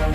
And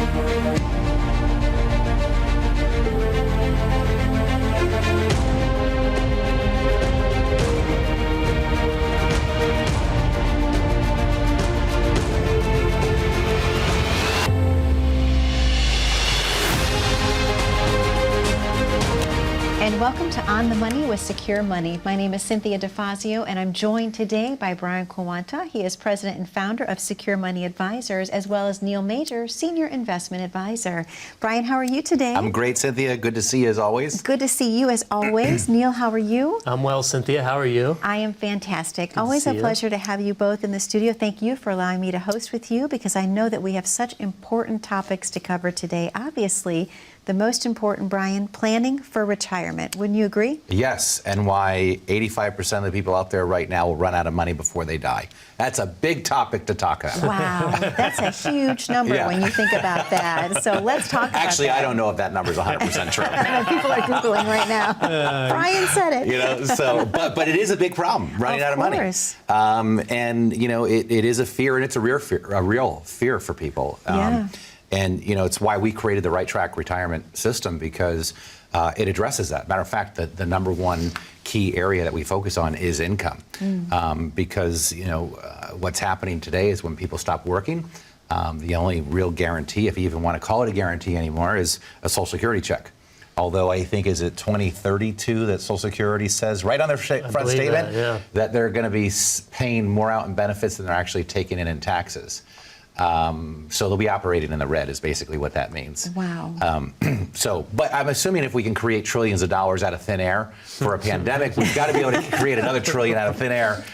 welcome to On the Money with Secure Money. My name is Cynthia DeFazio, and I'm joined today by Brian Quaranta. He is president and founder of Secure Money Advisors, as well as Neil Major, senior investment advisor. Brian, how are you today? I'm great, Cynthia. Good to see you as always. Good to see you as always. Neil, how are you? I'm well, Cynthia. How are you? I am fantastic. Always a pleasure to have you both in the studio. Thank you for allowing me to host with you, because I know that we have such important topics to cover today. Obviously, the most important, Brian, planning for retirement. Wouldn't you agree? Yes, and why 85% of the people out there right now will run out of money before they die. That's a big topic to talk about. Wow, that's a huge number when you think about that. So let's talk about Actually, that. I don't know if that number is 100% true. People are Googling right now. Brian said it. You know, so, but it is a big problem, running out of money. And, you know, it is a fear, and it's a real fear for people. And, you know, it's why we created the Right Track retirement system, because it addresses that. Matter of fact, the number one key area that we focus on is income. Because, you know, what's happening today is when people stop working, the only real guarantee, if you even want to call it a guarantee anymore, is a Social Security check. Although I think, is it 2032 that Social Security says right on their front statement that they're going to be paying more out in benefits than they're actually taking in taxes. So they'll be operating in the red is basically what that means. Wow. But I'm assuming if we can create trillions of dollars out of thin air for a pandemic, we've got to be able to create another trillion out of thin air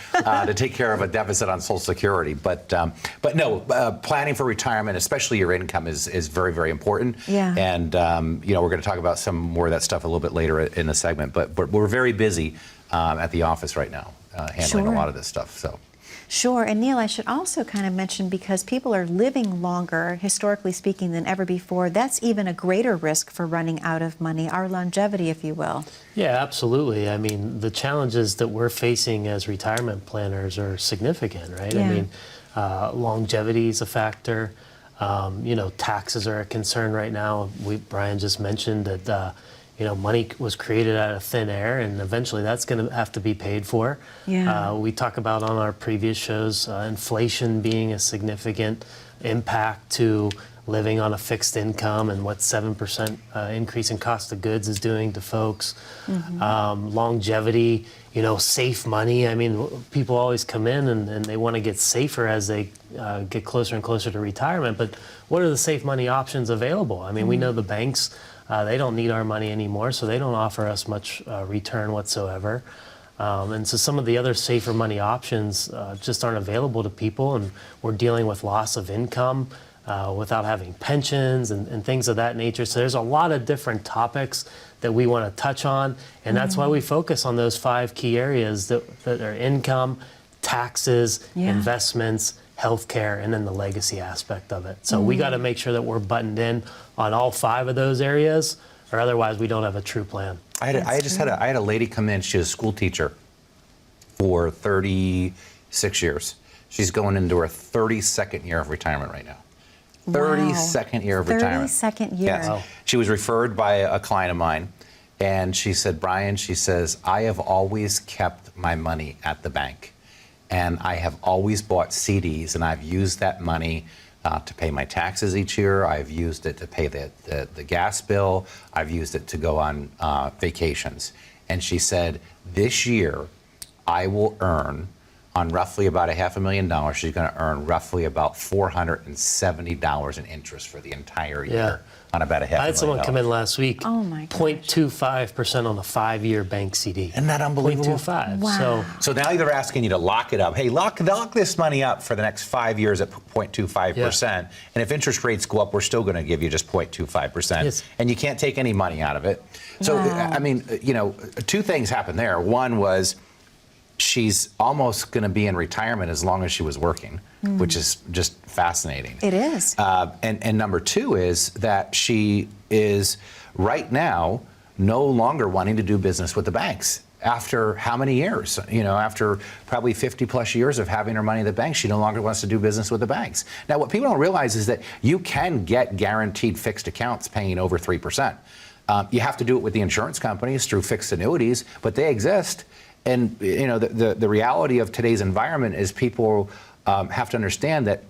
to take care of a deficit on Social Security. But no, planning for retirement, especially your income, is very, very important. And you know, we're going to talk about some more of that stuff a little bit later in the segment. But we're very busy at the office right now handling a lot of this stuff. So. Sure, and Neil, I should also kind of mention, because people are living longer, historically speaking, than ever before, that's even a greater risk for running out of money, our longevity, if you will. Yeah, absolutely. I mean, the challenges that we're facing as retirement planners are significant, right? I mean, longevity is a factor. You know, taxes are a concern right now. Brian just mentioned that you know, money was created out of thin air, and eventually that's going to have to be paid for. We talk about on our previous shows inflation being a significant impact to living on a fixed income, and what 7% increase in cost of goods is doing to folks. Longevity, you know, safe money. I mean, people always come in and they want to get safer as they get closer and closer to retirement, but what are the safe money options available? I mean, we know the banks, they don't need our money anymore, so they don't offer us much return whatsoever. And so some of the other safer money options just aren't available to people, and we're dealing with loss of income without having pensions and things of that nature. So there's a lot of different topics that we want to touch on, and that's why we focus on those 5 key areas that are income, taxes, investments, healthcare, and then the legacy aspect of it. So we got to make sure that we're buttoned in on all 5 of those areas, or otherwise we don't have a true plan. I had a lady come in. She was a school teacher for 36 years. She's going into her 32nd year of retirement right now. 32nd year of retirement. 32nd year. Yes. Wow. She was referred by a client of mine, and she said, Brian, she says, I have always kept my money at the bank. And I have always bought CDs, and I've used that money to pay my taxes each year. I've used it to pay the gas bill. I've used it to go on vacations. And she said, this year, I will earn, on roughly about $500,000, she's going to earn roughly about $470 in interest for the entire year. On about $500,000. I had someone come in last week. Oh my gosh. 0.25% on a 5-year bank CD. Isn't that unbelievable? 0.25. Wow. So now they're asking you to lock it up. Hey, lock this money up for the next 5 years at 0.25%. And if interest rates go up, we're still going to give you just 0.25%. And you can't take any money out of it. So, I mean, you know, 2 things happened there. One was she's almost going to be in retirement as long as she was working, which is just fascinating. It is. And number 2 is that she is right now no longer wanting to do business with the banks. after how many years? After probably 50 plus years of having her money at the bank, she no longer wants to do business with the banks. Now, what people don't realize is that you can get guaranteed fixed accounts paying over 3%. You have to do it with the insurance companies through fixed annuities, but they exist. And the reality of today's environment is people have to understand that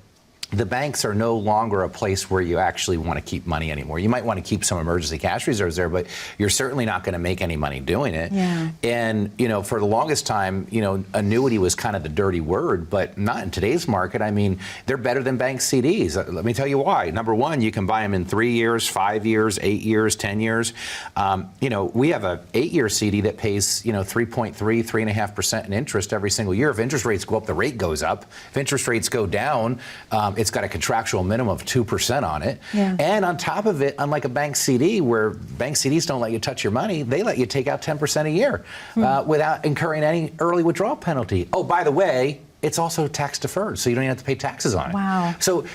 the banks are no longer a place where you actually want to keep money anymore. You might want to keep some emergency cash reserves there, but you're certainly not going to make any money doing it. Yeah. And, for the longest time, annuity was kind of the dirty word, but not in today's market. I mean, they're better than bank CDs. Let me tell you why. Number one, you can buy them in 3 years, 5 years, 8 years, 10 years. We have a 8-year CD that pays, 3.3.5% in interest every single year. If interest rates go up, the rate goes up. If interest rates go down, it's got a contractual minimum of 2% on it. Yeah. And on top of it, unlike a bank CD, where bank CDs don't let you touch your money, they let you take out 10% a year without incurring any early withdrawal penalty. Oh, by the way, it's also tax deferred, so you don't even have to pay taxes on it. Wow. So,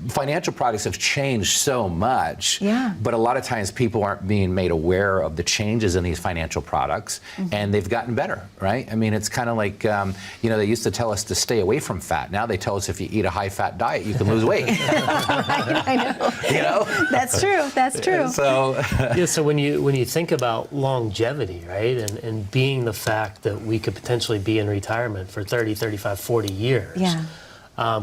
financial products have changed so much, Yeah. but a lot of times people aren't being made aware of the changes in these financial products, and they've gotten better, right? I mean, it's kind of like, they used to tell us to stay away from fat. Now they tell us if you eat a high-fat diet, you can lose weight. I know. That's true. That's true. So, So when you think about longevity, right, and being the fact that we could potentially be in retirement for 30, 35, 40 years, Yeah.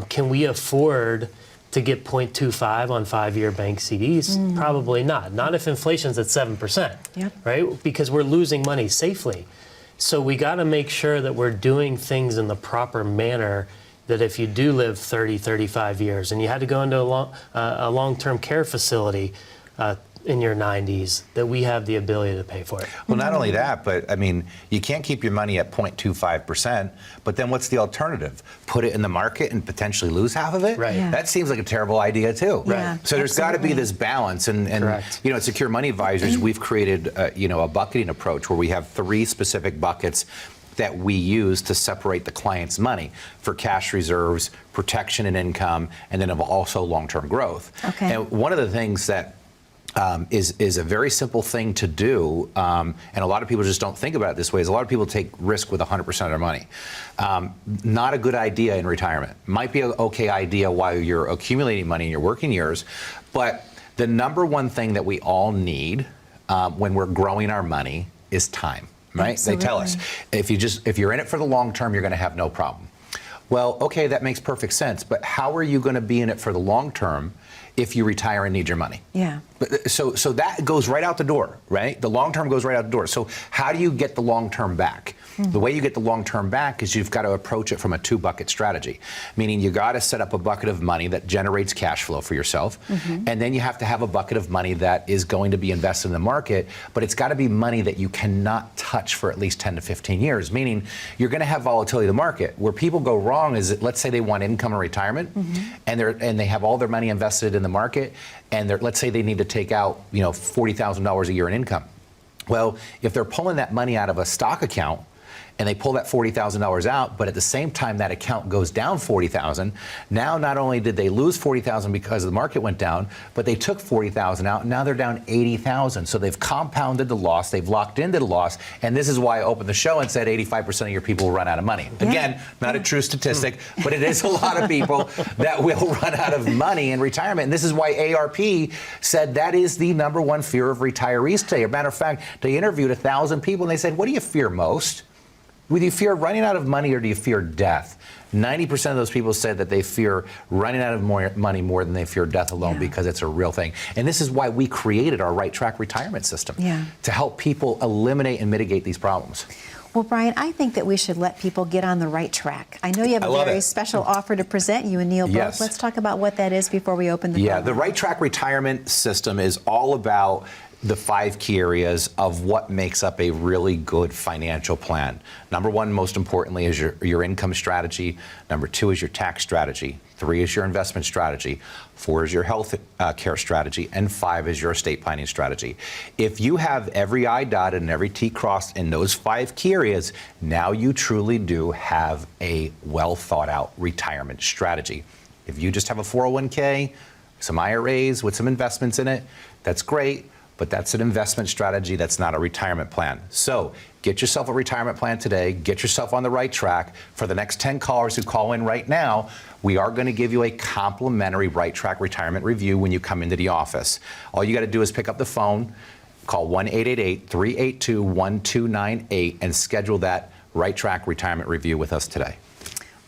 Can we afford to get 0.25 on 5-year bank CDs? Probably not. Not if inflation's at 7%, Yep. right? Because we're losing money safely. So we got to make sure that we're doing things in the proper manner, that if you do live 30, 35 years and you had to go into a long-term care facility in your 90s, that we have the ability to pay for it. well, not only that, but I mean, you can't keep your money at 0.25%, but then what's the alternative? Put it in the market and potentially lose half of it? Right. Yeah. That seems like a terrible idea too. Yeah, So there's got to be absolutely. this balance, and Correct. at Secure Money Advisors, we've created a bucketing approach where we have 3 specific buckets that we use to separate the client's money for cash reserves, protection and income, and then also long-term growth. Okay. And one of the things that is a very simple thing to do, and a lot of people just don't think about it this way, is a lot of people take risk with 100% of their money. Not a good idea in retirement. Might be an okay idea while you're accumulating money in your working years, but the number one thing that we all need when we're growing our money is time, right? Absolutely. They tell us, if you're in it for the long term, you're gonna have no problem. Well, okay, that makes perfect sense, but how are you gonna be in it for the long term if you retire and need your money? Yeah. So that goes right out the door, right? The long term goes right out the door. So how do you get the long term back? The way you get the long term back is you've got to approach it from a 2-bucket strategy, meaning you got to set up a bucket of money that generates cash flow for yourself, and then you have to have a bucket of money that is going to be invested in the market, but it's got to be money that you cannot touch for at least 10 to 15 years, meaning you're going to have volatility in the market. Where people go wrong is that, let's say they want income in retirement, and they have all their money invested in the market, and let's say they need to take out $40,000 a year in income. Well, if they're pulling that money out of a stock account, and they pull that $40,000 out, but at the same time that account goes down $40,000. Now, not only did they lose $40,000 because the market went down, but they took $40,000 out, and now they're down $80,000. So they've compounded the loss, they've locked into the loss, and this is why I opened the show and said 85% of your people will run out of money. Yeah. Again, not a true statistic, but it is a lot of people that will run out of money in retirement. And this is why ARP said that is the number one fear of retirees today. As a matter of fact, they interviewed 1,000 people, and they said, what do you fear most? Do you fear running out of money, or do you fear death? 90% of those people said that they fear running out of money more than they fear death alone, because it's a real thing. And this is why we created our Right Track retirement system, to help people eliminate and mitigate these problems. Well, Brian, I think that we should let people get on the right track. I know you have a very special offer to present, you and Neil both. Yes. Let's talk about what that is before we open the Yeah, phone. the Right Track retirement system is all about the 5 key areas of what makes up a really good financial plan. Number 1, most importantly, is your income strategy. Number 2 is your tax strategy. 3 is your investment strategy. 4 is your health care strategy. And 5 is your estate planning strategy. If you have every I dotted and every T crossed in those 5 key areas, now you truly do have a well thought out retirement strategy. If you just have a 401k, some IRAs with some investments in it, that's great. but that's an investment strategy. That's not a retirement plan. So get yourself a retirement plan today. Get yourself on the right track. For the next 10 callers who call in right now, we are going to give you a complimentary Right Track retirement review when you come into the office. All you got to do is pick up the phone, call 1-888-382-1298, and schedule that Right Track retirement review with us today.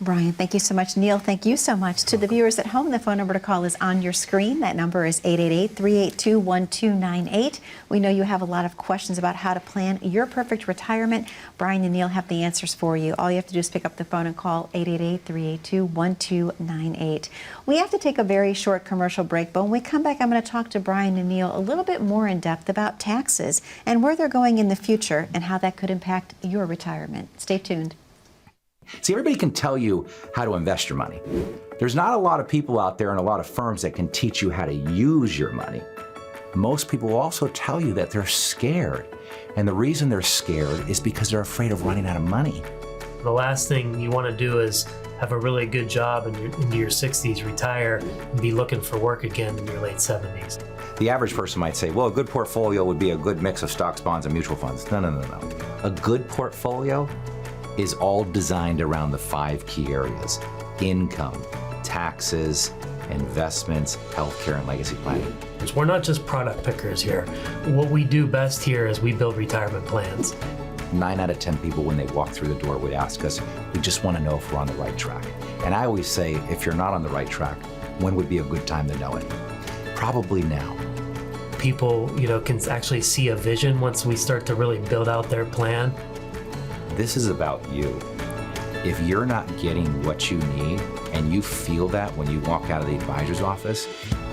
Brian, thank you so much. Neil, thank you so much. To the viewers at home, the phone number to call is on your screen. That number is 888-382-1298. We know you have a lot of questions about how to plan your perfect retirement. Brian and Neil have the answers for you. All you have to do is pick up the phone and call 888-382-1298. We have to take a very short commercial break, but when we come back, I'm going to talk to Brian and Neil a little bit more in depth about taxes and where they're going in the future and how that could impact your retirement. Stay tuned. See, everybody can tell you how to invest your money. There's not a lot of people out there and a lot of firms that can teach you how to use your money. Most people will also tell you that they're scared. And the reason they're scared is because they're afraid of running out of money. The last thing you want to do is have a really good job into your 60s, retire, and be looking for work again in your late 70s. The average person might say, well, a good portfolio would be a good mix of stocks, bonds, and mutual funds. No, no, no, no. A good portfolio is all designed around the 5 key areas: income, taxes, investments, healthcare, and legacy planning. We're not just product pickers here. What we do best here is we build retirement plans. 9 out of 10 people, when they walk through the door, would ask us, we just want to know if we're on the right track. And I always say, if you're not on the right track, when would be a good time to know it? Probably now. People, can actually see a vision once we start to really build out their plan. This is about you. If you're not getting what you need and you feel that when you walk out of the advisor's office,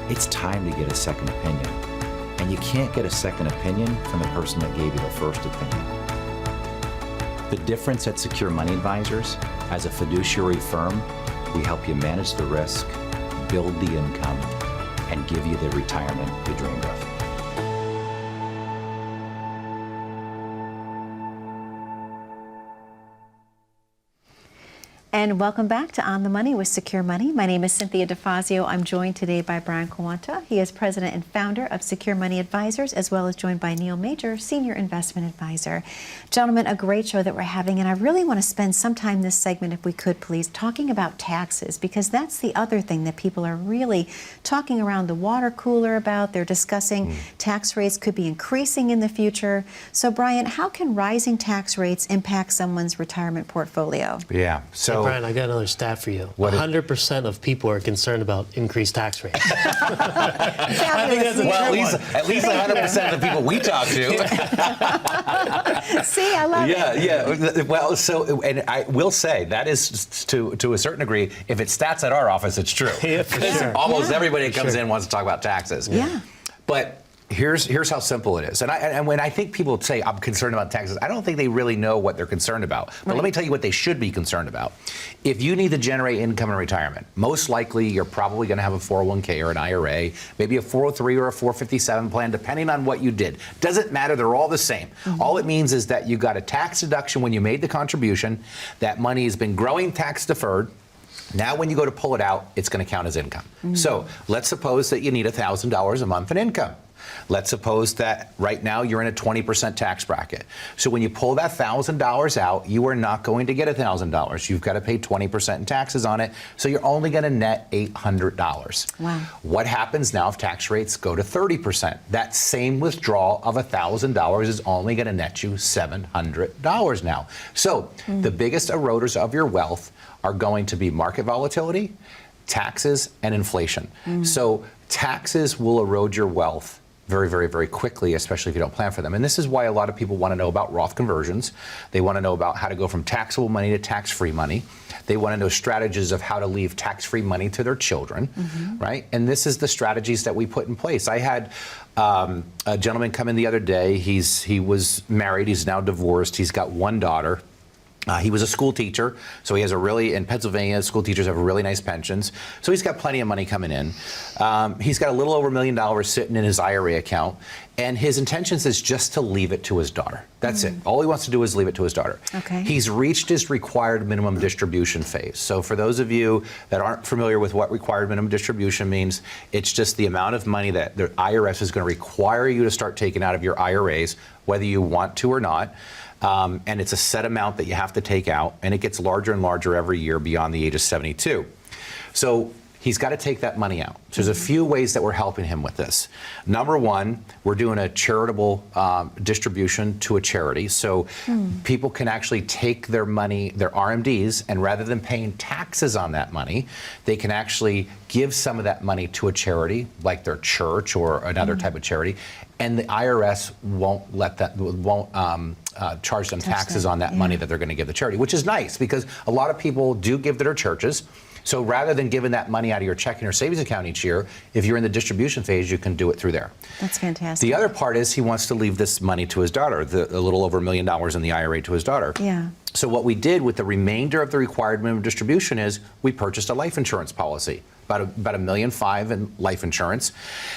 it's time to get a second opinion. And you can't get a second opinion from the person that gave you the first opinion. The difference at Secure Money Advisors, as a fiduciary firm, we help you manage the risk, build the income, and give you the retirement you dreamed of. And welcome back to On the Money with Secure Money. My name is Cynthia DeFazio. I'm joined today by Brian Quaranta. He is president and founder of Secure Money Advisors, as well as joined by Neil Major, senior investment advisor. Gentlemen, a great show that we're having, and I really want to spend some time this segment, if we could please, talking about taxes, because that's the other thing that people are really talking around the water cooler about. They're discussing tax rates could be increasing in the future. So Brian, how can rising tax rates impact someone's retirement portfolio? Yeah, so Brian, I got another stat for you. 100% of people are concerned about increased tax rates. I think that's at least 100% of the people we talk to. See, I love it. Yeah. Well, so, and I will say that is to a certain degree, if it's stats at our office, it's true. Yeah, for sure. Almost everybody that comes in wants to talk about taxes. Yeah. But here's how simple it is. And when I think people say I'm concerned about taxes, I don't think they really know what they're concerned about. But let me tell you what they should be concerned about. If you need to generate income in retirement, most likely you're probably going to have a 401k or an IRA, maybe a 403 or a 457 plan, depending on what you did. Doesn't matter, they're all the same. All it means is that you got a tax deduction when you made the contribution. That money has been growing tax deferred. Now when you go to pull it out, it's going to count as income. So let's suppose that you need $1,000 a month in income. Let's suppose that right now you're in a 20% tax bracket. So when you pull that $1,000 out, you are not going to get $1,000. You've got to pay 20% in taxes on it. So you're only going to net $800. Wow. What happens now if tax rates go to 30%? That same withdrawal of $1,000 is only going to net you $700 now. So the biggest eroders of your wealth are going to be market volatility, taxes, and inflation. So taxes will erode your wealth very, very, very quickly, especially if you don't plan for them. And this is why a lot of people want to know about Roth conversions. They want to know about how to go from taxable money to tax-free money. They want to know strategies of how to leave tax-free money to their children, right? And this is the strategies that we put in place. I had a gentleman come in the other day. He was married. He's now divorced. He's got one daughter. He was a school teacher, so he has in Pennsylvania, school teachers have really nice pensions. So he's got plenty of money coming in. He's got a little over $1 million sitting in his IRA account, and his intentions is just to leave it to his daughter. That's it. All he wants to do is leave it to his daughter. Okay. He's reached his required minimum distribution phase. So for those of you that aren't familiar with what required minimum distribution means, it's just the amount of money that the IRS is going to require you to start taking out of your IRAs, whether you want to or not. And it's a set amount that you have to take out, and it gets larger and larger every year beyond the age of 72. So he's got to take that money out. So there's a few ways that we're helping him with this. Number one, we're doing a charitable distribution to a charity. So people can actually take their money, their RMDs, and rather than paying taxes on that money, they can actually give some of that money to a charity, like their church or another type of charity, and the IRS won't charge them taxes on that money that they're going to give the charity, which is nice because a lot of people do give to their churches. So rather than giving that money out of your checking or savings account each year, if you're in the distribution phase, you can do it through there. That's fantastic. The other part is he wants to leave this money to his daughter, a little over $1 million in the IRA to his daughter. Yeah. So what we did with the remainder of the required minimum distribution is we purchased a life insurance policy, about $1.5 million in life insurance.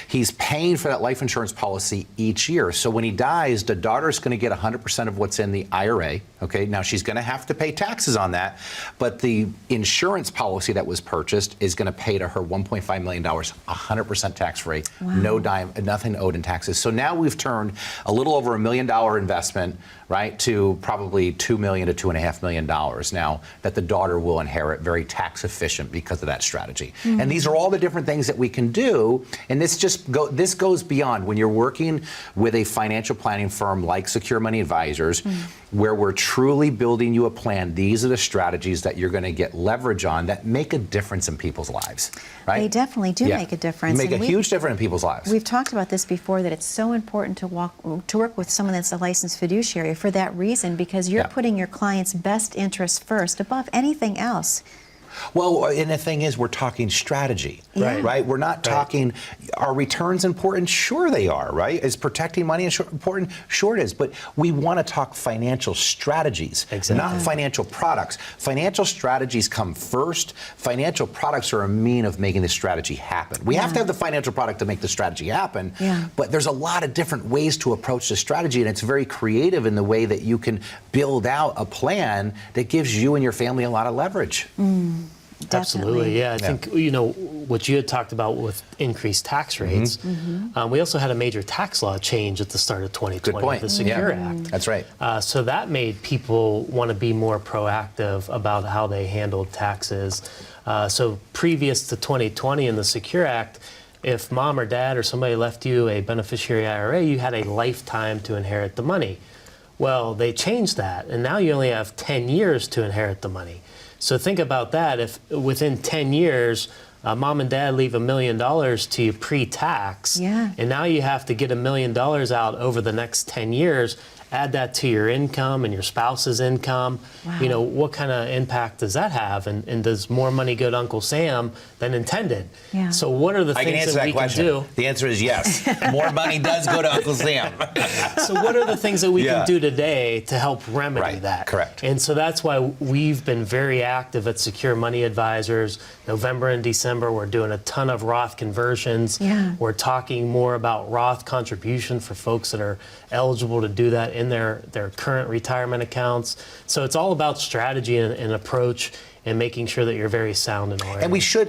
He's paying for that life insurance policy each year. So when he dies, the daughter's going to get 100% of what's in the IRA. Okay, now she's going to have to pay taxes on that, but the insurance policy that was purchased is going to pay to her $1.5 million, 100% tax-free, no dime, nothing owed in taxes. So now we've turned a little over $1 million investment, right, to probably $2 million to $2.5 million now that the daughter will inherit, very tax efficient because of that strategy. And these are all the different things that we can do, and this goes beyond when you're working with a financial planning firm like Secure Money Advisors, where we're truly building you a plan. These are the strategies that you're going to get leverage on that make a difference in people's lives, right? They definitely do make a difference. Make a huge difference in people's lives. We've talked about this before, that it's so important to work with someone that's a licensed fiduciary for that reason, because you're putting your client's best interests first above anything else. Well, and the thing is, we're talking strategy, right? We're not talking, are returns important? Sure they are, right? Is protecting money important? Sure it is. But we want to talk financial strategies, not financial products. Financial strategies come first. Financial products are a mean of making the strategy happen. We have to have the financial product to make the strategy happen, but there's a lot of different ways to approach the strategy, and it's very creative in the way that you can build out a plan that gives you and your family a lot of leverage. Absolutely, yeah. I think, you know, what you had talked about with increased tax rates, we also had a major tax law change at the start of 2020 with the Secure Act. That's right. So that made people want to be more proactive about how they handled taxes. So previous to 2020 in the Secure Act, if mom or dad or somebody left you a beneficiary IRA, you had a lifetime to inherit the money. Well, they changed that, and now you only have 10 years to inherit the money. So think about that. If within 10 years, mom and dad leave $1 million to you pre-tax, and now you have to get $1 million out over the next 10 years, add that to your income and your spouse's income, you know, what kind of impact does that have? And does more money go to Uncle Sam than intended? So what are the things that we can do? The answer is yes. More money does go to Uncle Sam. So what are the things that we can do today to help remedy that? Correct. And so that's why we've been very active at Secure Money Advisors. November and December, we're doing a ton of Roth conversions. We're talking more about Roth contribution for folks that are eligible to do that in their current retirement accounts. So it's all about strategy and approach and making sure that you're very sound in all areas.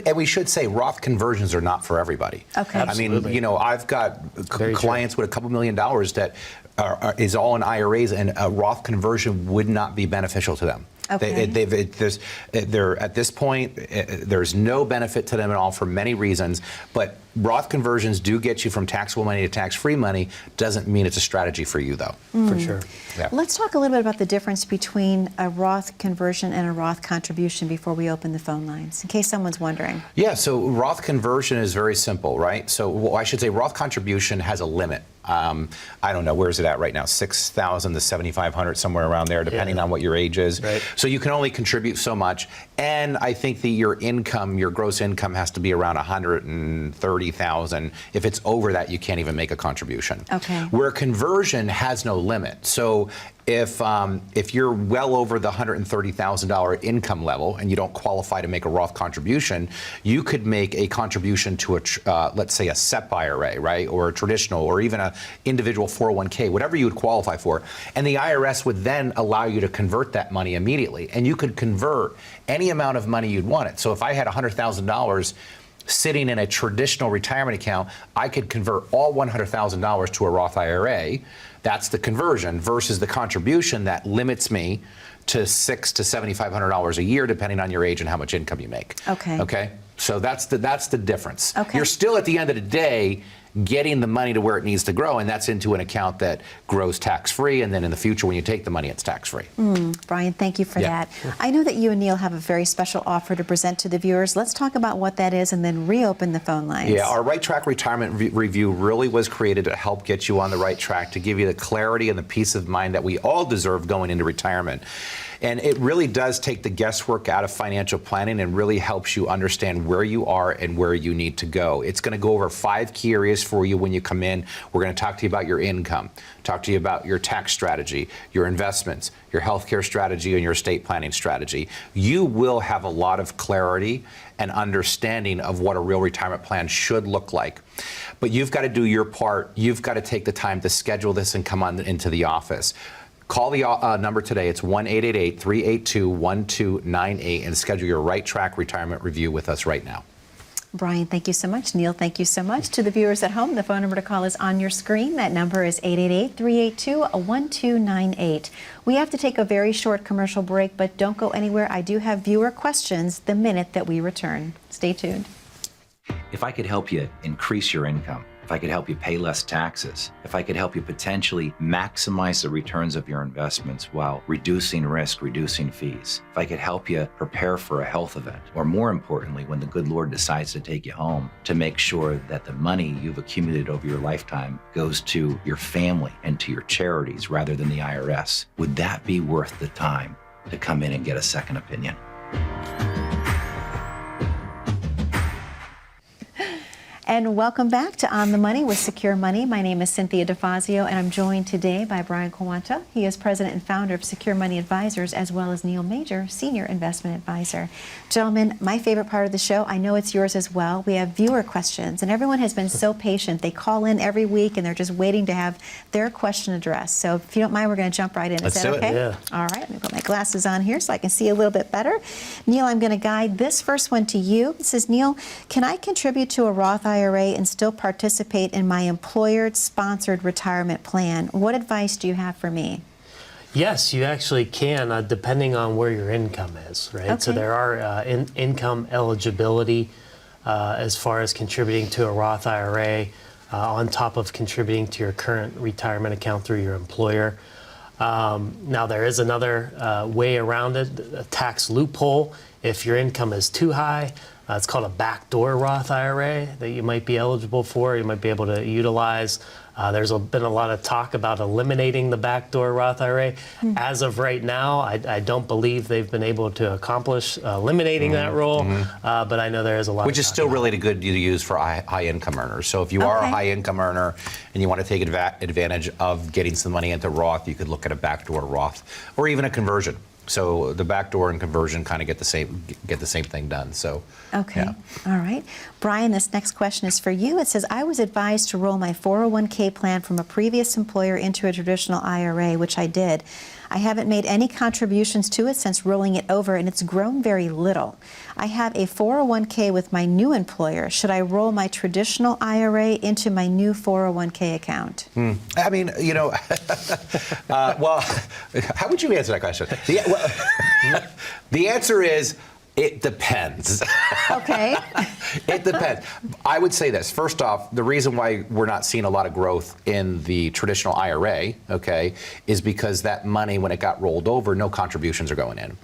And we should say Roth conversions are not for everybody. Okay. I mean, you know, I've got clients with a couple $1 million that is all in IRAs, and a Roth conversion would not be beneficial to them. Okay. They're at this point, there's no benefit to them at all for many reasons, but Roth conversions do get you from taxable money to tax-free money. Doesn't mean it's a strategy for you, though. For sure. Let's talk a little bit about the difference between a Roth conversion and a Roth contribution before we open the phone lines, in case someone's wondering. Yeah, so Roth conversion is very simple, right? So I should say Roth contribution has a limit. I don't know, where is it at right now? 6,000 to 7,500, somewhere around there, depending on what your age is. So you can only contribute so much, and I think that your income, your gross income, has to be around 130 $130,000. If it's over that, you can't even make a contribution. Okay. Where conversion has no limit. So if you're well over the $130,000 income level and you don't qualify to make a Roth contribution, you could make a contribution to a, let's say a SEP IRA, right? Or a traditional, or even a individual 401k, whatever you would qualify for. And the IRS would then allow you to convert that money immediately. And you could convert any amount of money you'd want it. So if I had $100,000 sitting in a traditional retirement account, I could convert all $100,000 to a Roth IRA. That's the conversion versus the contribution that limits me to $600 to $7,500 a year, depending on your age and how much income you make. Okay. Okay. So that's the difference. Okay. You're still at the end of the day getting the money to where it needs to grow, and that's into an account that grows tax-free, and then in the future when you take the money, it's tax-free. Brian, thank you for that. I know that you and Neil have a very special offer to present to the viewers. Let's talk about what that is and then reopen the phone lines. Yeah, our Right Track Retirement Review really was created to help get you on the right track, to give you the clarity and the peace of mind that we all deserve going into retirement. And it really does take the guesswork out of financial planning and really helps you understand where you are and where you need to go. It's going to go over 5 key areas for you when you come in. We're going to talk to you about your income, talk to you about your tax strategy, your investments, your healthcare strategy, and your estate planning strategy. You will have a lot of clarity and understanding of what a real retirement plan should look like. But you've got to do your part. You've got to take the time to schedule this and come on into the office. Call the number today. It's 1-888-382-1298 and schedule your Right Track Retirement Review with us right now. Brian, thank you so much. Neil, thank you so much. To the viewers at home, the phone number to call is on your screen. That number is 888-382-1298. We have to take a very short commercial break, but don't go anywhere. I do have viewer questions the minute that we return. Stay tuned. If I could help you increase your income, if I could help you pay less taxes, if I could help you potentially maximize the returns of your investments while reducing risk, reducing fees, if I could help you prepare for a health event, or more importantly, when the good Lord decides to take you home, to make sure that the money you've accumulated over your lifetime goes to your family and to your charities rather than the IRS, would that be worth the time to come in and get a second opinion? And welcome back to On the Money with Secure Money. My name is Cynthia DeFazio, and I'm joined today by Brian Quaranta. He is president and founder of Secure Money Advisors, as well as Neil Major, senior investment advisor. Gentlemen, my favorite part of the show, I know it's yours as well. We have viewer questions, and everyone has been so patient. They call in every week, and they're just waiting to have their question addressed. So if you don't mind, we're going to jump right in. Let's is that do okay? it. Yeah. All right, let me put my glasses on here so I can see a little bit better. Neil, I'm going to guide this first one to you. It says, Neil, can I contribute to a Roth IRA and still participate in my employer-sponsored retirement plan? What advice do you have for me? Yes, you actually can, depending on where your income is, right? Okay. So there are income eligibility as far as contributing to a Roth IRA, on top of contributing to your current retirement account through your employer. Now, there is another way around it, a tax loophole. If your income is too high, it's called a backdoor Roth IRA that you might be eligible for, you might be able to utilize. There's been a lot of talk about eliminating the backdoor Roth IRA. As of right now, I don't believe they've been able to accomplish eliminating that rule, but I know there is a lot Which is still really good to use for high income earners. So if you are a high income earner and you want to take advantage of getting some money into Roth, you could look at a backdoor Roth or even a conversion. So the backdoor and conversion kind of get the same thing done. So okay, yeah. All right. Brian, this next question is for you. It says, I was advised to roll my 401k plan from a previous employer into a traditional IRA, which I did. I haven't made any contributions to it since rolling it over, and it's grown very little. I have a 401k with my new employer. Should I roll my traditional IRA into my new 401k account? I mean, you know, well, how would you answer that question? The answer is, it depends. Okay. It depends. I would say this. First off, the reason why we're not seeing a lot of growth in the traditional IRA, okay, is because that money, when it got rolled over, no contributions are going in.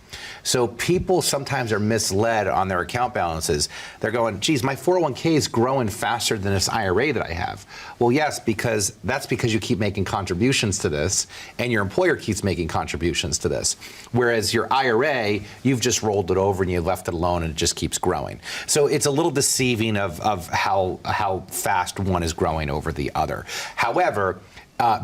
So people sometimes are misled on their account balances. They're going, geez, my 401k is growing faster than this IRA that I have. Well, yes, because that's because you keep making contributions to this, and your employer keeps making contributions to this. Whereas your IRA, you've just rolled it over and you left it alone, and it just keeps growing. So it's a little deceiving of how fast one is growing over the other. However,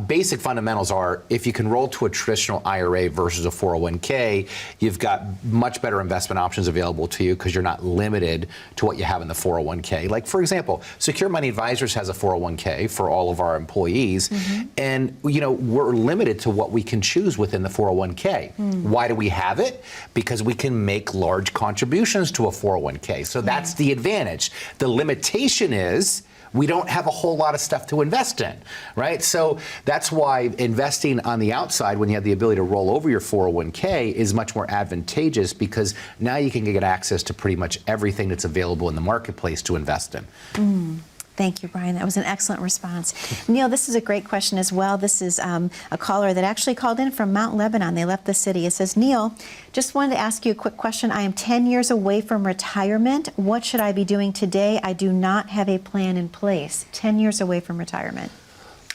basic fundamentals are, if you can roll to a traditional IRA versus a 401k, you've got much better investment options available to you because you're not limited to what you have in the 401k. Like, for example, Secure Money Advisors has a 401k for all of our employees, and we're limited to what we can choose within the 401k. Why do we have it? Because we can make large contributions to a 401k. So that's the advantage. The limitation is we don't have a whole lot of stuff to invest in, right? So that's why investing on the outside, when you have the ability to roll over your 401k, is much more advantageous, because now you can get access to pretty much everything that's available in the marketplace to invest in. Thank you, Brian. That was an excellent response. Neil, this is a great question as well. This is a caller that actually called in from Mount Lebanon. They left the city. It says, Neil, just wanted to ask you a quick question. I am 10 years away from retirement. What should I be doing today? I do not have a plan in place. 10 years away from retirement.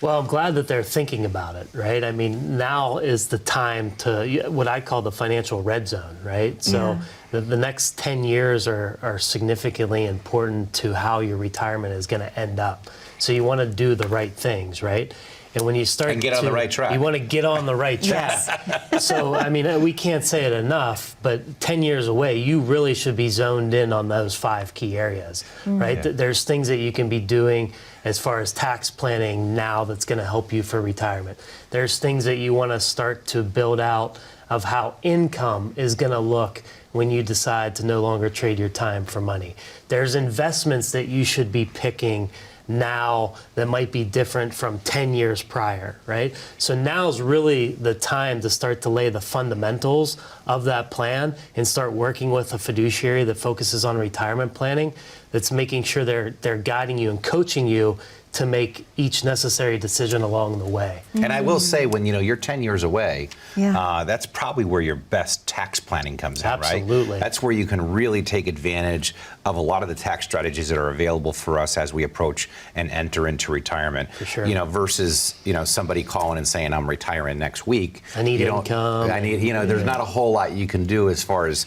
Well, I'm glad that they're thinking about it, right? I mean, now is the time to, what I call the financial red zone, right? So the next 10 years are significantly important to how your retirement is going to end up. So you want to do the right things, right? And when you start and get on the right track. You want to get on the right track. So, I mean, we can't say it enough, but 10 years away, you really should be zoned in on those 5 key areas, right? There's things that you can be doing as far as tax planning now that's going to help you for retirement. There's things that you want to start to build out of how income is going to look when you decide to no longer trade your time for money. There's investments that you should be picking now that might be different from 10 years prior, right? So now's really the time to start to lay the fundamentals of that plan and start working with a fiduciary that focuses on retirement planning, that's making sure they're guiding you and coaching you to make each necessary decision along the way. And I will say, when you're 10 years away, that's probably where your best tax planning comes in, right? Absolutely. That's where you can really take advantage of a lot of the tax strategies that are available for us as we approach and enter into retirement. For sure. Versus somebody calling and saying, I'm retiring next week. I need income. There's not a whole lot you can do as far as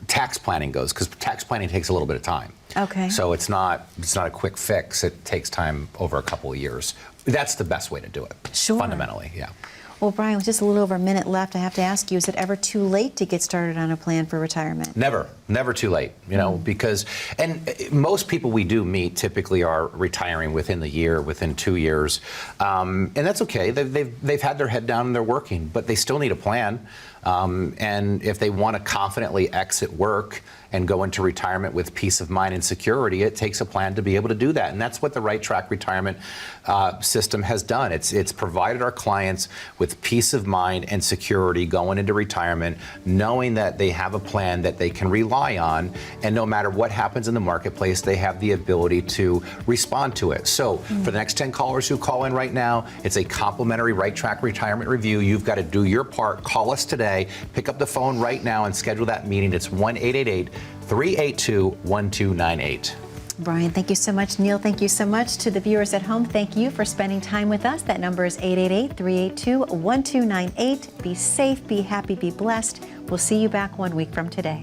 tax planning goes, because tax planning takes a little bit of time. Okay. So it's not a quick fix. It takes time over a couple of years. That's the best way to do it. Sure. Fundamentally, yeah. Well, Brian, with just a little over a minute left, I have to ask you, is it ever too late to get started on a plan for retirement? Never too late, because, and most people we do meet typically are retiring within the year, within 2 years. And that's okay. They've had their head down and they're working, but they still need a plan. And if they want to confidently exit work and go into retirement with peace of mind and security, it takes a plan to be able to do that. And that's what the Right Track retirement system has done. It's provided our clients with peace of mind and security going into retirement, knowing that they have a plan that they can rely on, and no matter what happens in the marketplace, they have the ability to respond to it. So for the next 10 callers who call in right now, it's a complimentary Right Track retirement review. You've got to do your part. Call us today. Pick up the phone right now and schedule that meeting. It's 1-888-382-1298. Brian, thank you so much. Neil, thank you so much. To the viewers at home, thank you for spending time with us. That number is 888-382-1298. Be safe, be happy, be blessed. We'll see you back 1 week from today.